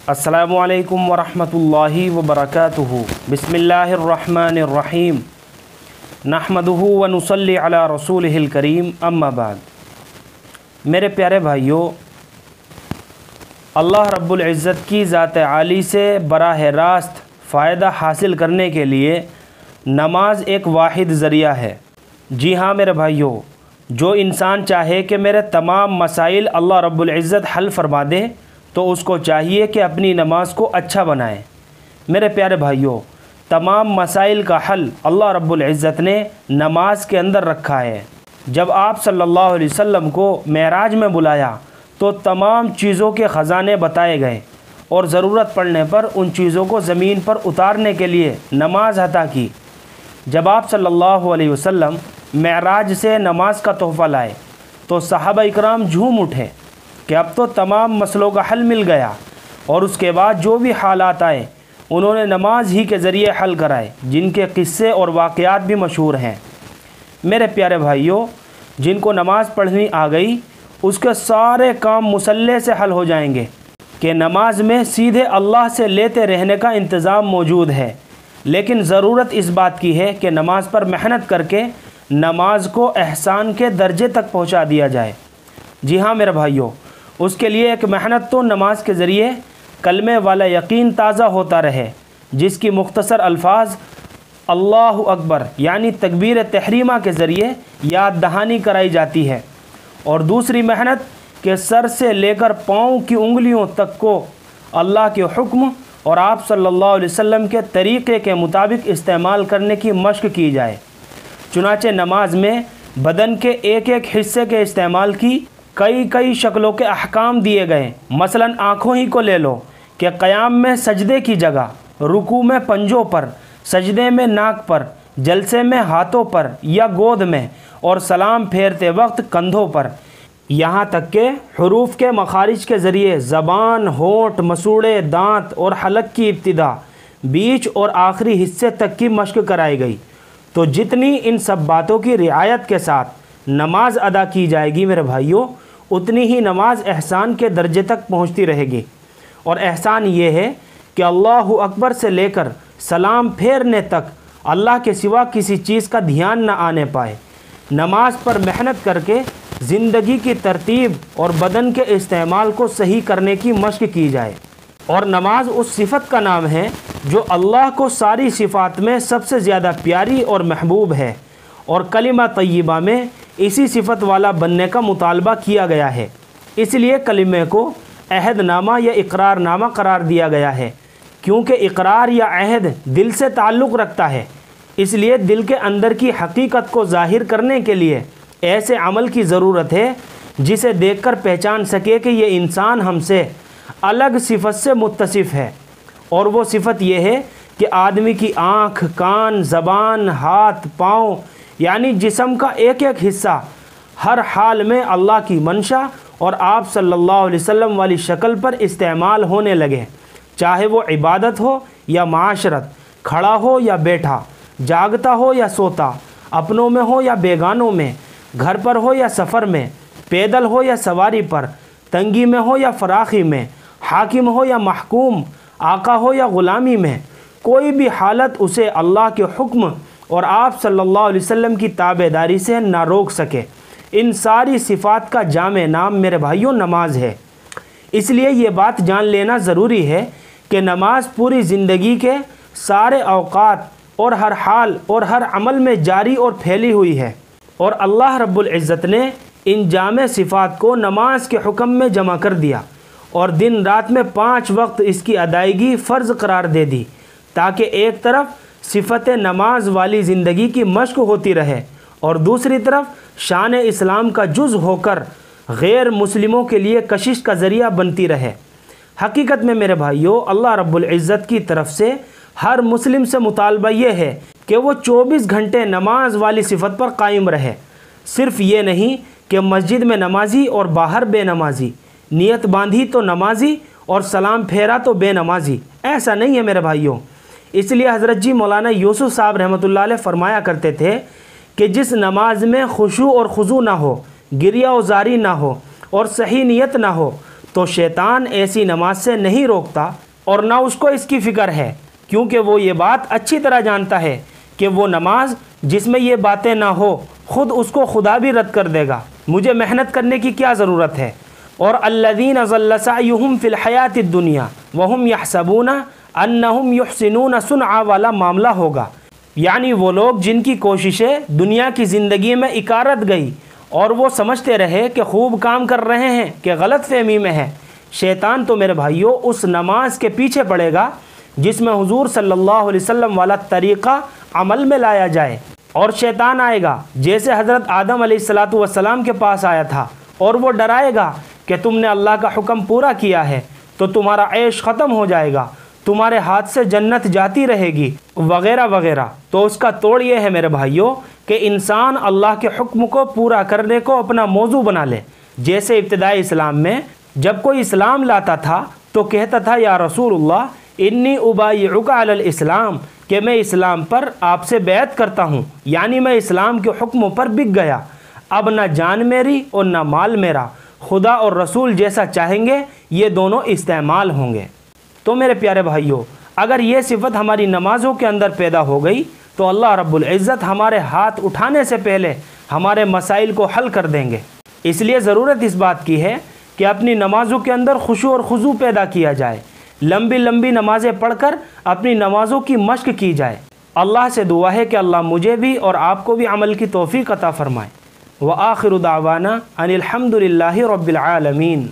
السلام علیکم ورحمۃ اللہ وبرکاتہ۔ بسم اللہ الرحمن الرحیم، نحمدہ ونصلی علی رسولہ الکریم، اما بعد۔ میرے پیارے بھائیوں، اللہ رب العزت کی ذات عالی سے براہ راست فائدہ حاصل کرنے کے لیے نماز ایک واحد ذریعہ ہے۔ جی ہاں میرے بھائیوں، جو انسان چاہے کہ میرے تمام مسائل اللہ رب العزت حل فرما دے تو اس کو چاہیے کہ اپنی نماز کو اچھا بنائے۔ میرے پیارے بھائیوں، تمام مسائل کا حل اللہ رب العزت نے نماز کے اندر رکھا ہے۔ جب آپ صلی اللہ علیہ وسلم کو معراج میں بلایا تو تمام چیزوں کے خزانے بتائے گئے اور ضرورت پڑنے پر ان چیزوں کو زمین پر اتارنے کے لیے نماز عطا کی۔ جب آپ صلی اللہ علیہ وسلم معراج سے نماز کا تحفہ لائے تو صحابہ اکرام جھوم اٹھے کہ اب تو تمام مسئلوں کا حل مل گیا، اور اس کے بعد جو بھی حالات آئے انہوں نے نماز ہی کے ذریعے حل کرائے، جن کے قصے اور واقعات بھی مشہور ہیں۔ میرے پیارے بھائیوں، جن کو نماز پڑھنی آ گئی اس کے سارے کام مسلح سے حل ہو جائیں گے کہ نماز میں سیدھے اللہ سے لیتے رہنے کا انتظام موجود ہے، لیکن ضرورت اس بات کی ہے کہ نماز پر محنت کر کے نماز کو احسان کے درجے تک پہنچا دیا جائے۔ جی ہاں میرے بھائیوں، اس کے لیے ایک محنت تو نماز کے ذریعے کلمے والا یقین تازہ ہوتا رہے، جس کی مختصر الفاظ اللہ اکبر یعنی تکبیر تحریمہ کے ذریعے یاد دہانی کرائی جاتی ہے، اور دوسری محنت کہ سر سے لے کر پاؤں کی انگلیوں تک کو اللہ کے حکم اور آپ صلی اللہ علیہ وسلم کے طریقے کے مطابق استعمال کرنے کی مشق کی جائے۔ چنانچہ نماز میں بدن کے ایک ایک حصے کے استعمال کی کئی شکلوں کے احکام دیے گئے۔ مثلا آنکھوں ہی کو لے لو کہ قیام میں سجدے کی جگہ، رکوع میں پنجوں پر، سجدے میں ناک پر، جلسے میں ہاتھوں پر یا گود میں، اور سلام پھیرتے وقت کندھوں پر، یہاں تک کہ حروف کے مخارج کے ذریعے زبان، ہونٹ، مسوڑے، دانت اور حلق کی ابتدا، بیچ اور آخری حصے تک کی مشق کرائی گئی۔ تو جتنی ان سب باتوں کی رعایت کے ساتھ نماز ادا کی جائے گی میرے بھائیوں، اتنی ہی نماز احسان کے درجے تک پہنچتی رہے گی۔ اور احسان یہ ہے کہ اللہ اکبر سے لے کر سلام پھیرنے تک اللہ کے سوا کسی چیز کا دھیان نہ آنے پائے۔ نماز پر محنت کر کے زندگی کی ترتیب اور بدن کے استعمال کو صحیح کرنے کی مشق کی جائے۔ اور نماز اس صفت کا نام ہے جو اللہ کو ساری صفات میں سب سے زیادہ پیاری اور محبوب ہے، اور کلمہ طیبہ میں اسی صفت والا بننے کا مطالبہ کیا گیا ہے۔ اس لیے کلمے کو عہد نامہ یا اقرار نامہ قرار دیا گیا ہے، کیونکہ اقرار یا عہد دل سے تعلق رکھتا ہے۔ اس لیے دل کے اندر کی حقیقت کو ظاہر کرنے کے لیے ایسے عمل کی ضرورت ہے جسے دیکھ کر پہچان سکے کہ یہ انسان ہم سے الگ صفت سے متصف ہے، اور وہ صفت یہ ہے کہ آدمی کی آنکھ، کان، زبان، ہاتھ، پاؤں یعنی جسم کا ایک ایک حصہ ہر حال میں اللہ کی منشا اور آپ صلی اللہ علیہ وسلم والی شکل پر استعمال ہونے لگے، چاہے وہ عبادت ہو یا معاشرت، کھڑا ہو یا بیٹھا، جاگتا ہو یا سوتا، اپنوں میں ہو یا بیگانوں میں، گھر پر ہو یا سفر میں، پیدل ہو یا سواری پر، تنگی میں ہو یا فراخی میں، حاکم ہو یا محکوم، آقا ہو یا غلامی میں، کوئی بھی حالت اسے اللہ کے حکم اور آپ صلی اللہ علیہ وسلم کی تابعداری سے نہ روک سکے۔ ان ساری صفات کا جامع نام میرے بھائیوں نماز ہے۔ اس لیے یہ بات جان لینا ضروری ہے کہ نماز پوری زندگی کے سارے اوقات اور ہر حال اور ہر عمل میں جاری اور پھیلی ہوئی ہے، اور اللہ رب العزت نے ان جامع صفات کو نماز کے حکم میں جمع کر دیا، اور دن رات میں 5 وقت اس کی ادائیگی فرض قرار دے دی، تاکہ ایک طرف صفت نماز والی زندگی کی مشق ہوتی رہے اور دوسری طرف شان اسلام کا جز ہو کر غیر مسلموں کے لیے کشش کا ذریعہ بنتی رہے۔ حقیقت میں میرے بھائیوں، اللہ رب العزت کی طرف سے ہر مسلم سے مطالبہ یہ ہے کہ وہ 24 گھنٹے نماز والی صفت پر قائم رہے۔ صرف یہ نہیں کہ مسجد میں نمازی اور باہر بے نمازی، نیت باندھی تو نمازی اور سلام پھیرا تو بے نمازی، ایسا نہیں ہے میرے بھائیوں۔ اس لیے حضرت جی مولانا یوسف صاحب رحمۃ اللہ علیہ فرمایا کرتے تھے کہ جس نماز میں خشوع اور خضوع نہ ہو، گریہ و زاری نہ ہو اور صحیح نیت نہ ہو، تو شیطان ایسی نماز سے نہیں روکتا اور نہ اس کو اس کی فکر ہے، کیونکہ وہ یہ بات اچھی طرح جانتا ہے کہ وہ نماز جس میں یہ باتیں نہ ہو خود اس کو خدا بھی رد کر دے گا، مجھے محنت کرنے کی کیا ضرورت ہے۔ اور الذین ضل سعیہم فی الحیات الدنیا وہم یحسبون انہم یحسنون صنعا والا معاملہ ہوگا، یعنی وہ لوگ جن کی کوششیں دنیا کی زندگی میں اکارت گئی اور وہ سمجھتے رہے کہ خوب کام کر رہے ہیں کہ غلط فہمی میں ہے۔ شیطان تو میرے بھائیوں اس نماز کے پیچھے پڑے گا جس میں حضور صلی اللہ علیہ وسلم والا طریقہ عمل میں لایا جائے، اور شیطان آئے گا جیسے حضرت آدم علیہ السلام کے پاس آیا تھا اور وہ ڈرائے گا کہ تم نے اللہ کا حکم پورا کیا ہے تو تمہارا عیش ختم ہو جائے گا، تمہارے ہاتھ سے جنت جاتی رہے گی وغیرہ وغیرہ۔ تو اس کا توڑ یہ ہے میرے بھائیوں کہ انسان اللہ کے حکم کو پورا کرنے کو اپنا موضوع بنا لے۔ جیسے ابتدائی اسلام میں جب کوئی اسلام لاتا تھا تو کہتا تھا یا رسول اللہ انی ابایعک علی الاسلام، کہ میں اسلام پر آپ سے بیعت کرتا ہوں، یعنی میں اسلام کے حکموں پر بک گیا، اب نہ جان میری اور نہ مال میرا، خدا اور رسول جیسا چاہیں گے یہ دونوں استعمال ہوں گے۔ تو میرے پیارے بھائیوں، اگر یہ صفت ہماری نمازوں کے اندر پیدا ہو گئی تو اللہ رب العزت ہمارے ہاتھ اٹھانے سے پہلے ہمارے مسائل کو حل کر دیں گے۔ اس لیے ضرورت اس بات کی ہے کہ اپنی نمازوں کے اندر خشوع اور خضوع پیدا کیا جائے، لمبی لمبی نمازیں پڑھ کر اپنی نمازوں کی مشق کی جائے۔ اللہ سے دعا ہے کہ اللہ مجھے بھی اور آپ کو بھی عمل کی توفیق عطا فرمائے۔ وآخر دعوانا ان الحمد للہ رب العالمین۔